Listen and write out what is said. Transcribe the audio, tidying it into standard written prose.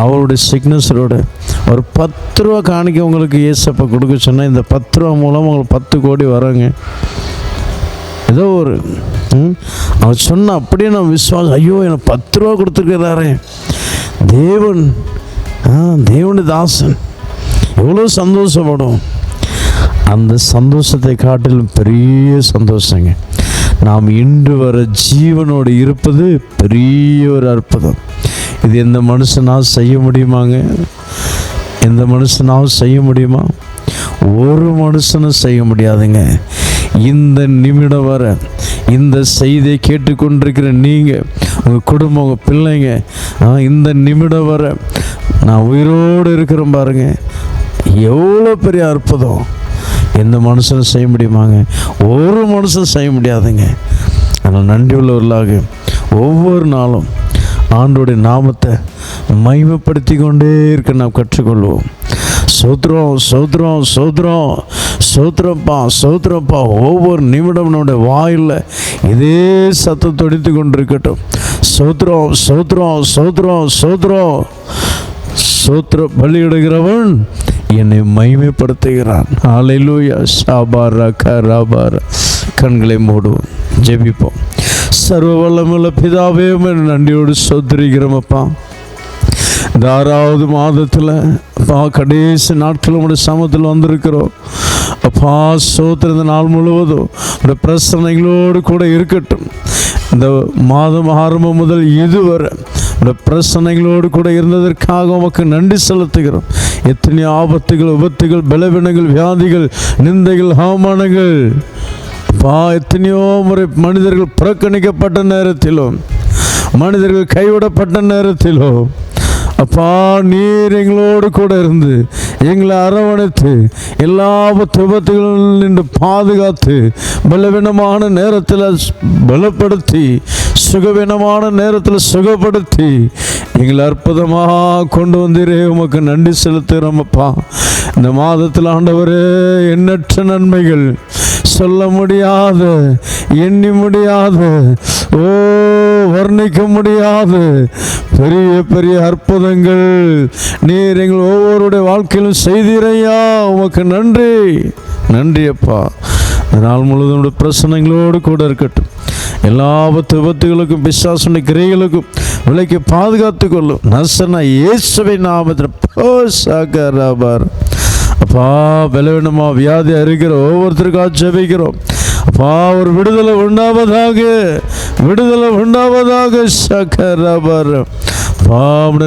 அவருடைய சிக்னஸரோட ஒரு 10 ரூபா காணிக்க உங்களுக்கு ஏசப்பா கொடுக்க சொன்னால் இந்த 10 ரூபா மூலம் உங்களுக்கு 10 கோடி வராங்க. ஏதோ ஒரு அவர் சொன்ன அப்படியே நான் விசுவாசம், ஐயோ எனக்கு 10 ரூபா கொடுத்துருக்கிறாரே தேவன், தேவனுடைய தாசன், எவ்வளோ சந்தோஷப்படும். அந்த சந்தோஷத்தை காட்டிலும் பெரிய சந்தோஷங்க நாம் இன்று வர ஜீவனோடு இருப்பது பெரிய ஒரு அற்புதம். இது எந்த மனுஷனால் செய்ய முடியுமாங்க? எந்த மனுஷனாலும் செய்ய முடியுமா? ஒரு மனுஷனும் செய்ய முடியாதுங்க. இந்த நிமிடம் வர இந்த செய்தியை கேட்டுக்கொண்டிருக்கிற நீங்கள், உங்கள் குடும்பம், உங்கள் பிள்ளைங்க, இந்த நிமிடம் வர நான் உயிரோடு இருக்கிறேன் பாருங்க, எவ்வளோ பெரிய அற்புதம். எந்த மனுஷனும் செய்ய முடியுமாங்க? ஒரு மனுஷனும் செய்ய முடியாதுங்க. ஆனால் நன்றி உள்ளவர்களாக ஒவ்வொரு நாளும் ஆண்டோடைய நாமத்தை மகிமைப்படுத்தி கொண்டே இருக்க நாம் கற்றுக்கொள்வோம். சோத்ரம் சோத்ரம் சோத்ரம் சோத்ரப்பா சோத்ரப்பா. ஒவ்வொரு நிமிடம் நம்முடைய வாயில் இதே சத்தம் தொடித்து கொண்டிருக்கட்டும். சோத்ரம் சோத்ரம் சோத்ரம் சோத்ரம். சோத்ர பலியிடுகிறவன் என்னை மகிமைப்படுத்துகிறான். ஹல்லேலூயா. ஷாபாரா கராபாரா. கண்களை மூடுவோம், ஜெபிப்போம். சர்வ வல்லமையுள்ள பிதாவே, நன்றியோடு சோத்திரிக்கிறோமப்பா. இந்த 6வது மாதத்தில் அப்பா கடைசி நாட்கள் உடைய சமத்தில் வந்திருக்கிறோம் அப்பா. சோத்திர இந்த நாள் முழுவதும் உடைய பிரசனைகளோடு கூட இருக்கட்டும். இந்த மாதம் ஆரம்பம் முதல் இதுவரை உடைய பிரசனைகளோடு கூட இருந்ததற்காக உமக்கு நன்றி செலுத்துகிறோம். எத்தனை ஆபத்துகள், விபத்துகள், பலவீனங்கள், வியாதிகள், நிந்தைகள், அவமானங்கள் அப்பா, எத்தனையோ முறை மனிதர்கள் புறக்கணிக்கப்பட்ட நேரத்திலும், மனிதர்கள் கைவிடப்பட்ட நேரத்திலும் அப்பா நீர் எங்களோடு கூட இருந்து எங்களை அரவணைத்து எல்லா விபத்துகளில் நின்று பாதுகாத்து, பலவீனமான நேரத்தில் பலப்படுத்தி, சுகவீனமான நேரத்தில் சுகப்படுத்தி எங்களை அற்புதமாக கொண்டு வந்தீரே, உமக்கு நன்றி செலுத்துகிறோம் அப்பா. இந்த மாதத்தில் ஆண்டவரே எண்ணற்ற நன்மைகள், சொல்ல முடியாத, எண்ணி முடியாத, வர்ணிக்க முடியாத பெரிய பெரிய அற்புதங்கள் நீர் எங்கள் ஒவ்வொருடைய வாழ்க்கையிலும் செய்தீரையா, உமக்கு நன்றி. நன்றி அப்பா. நாள் முழுவதும் பிரச்சனைகளோடு கூட இருக்கட்டும். எல்லா விபத்துகளுக்கும், பிசாசுடைய கிரைகளுக்கும் விலைக்கு பாதுகாத்து கொள்ளும். நசனா இயேசுவின் நாமத்தில் அப்பா. பலவீனமா வியாதி இருக்கிற ஒவ்வொருத்தருக்காக ஜெபிக்கிறோம் அப்பா. ஒரு விடுதலை உண்டாவதாக, விடுதலை உண்டாவதாக. சகரபர் நாம்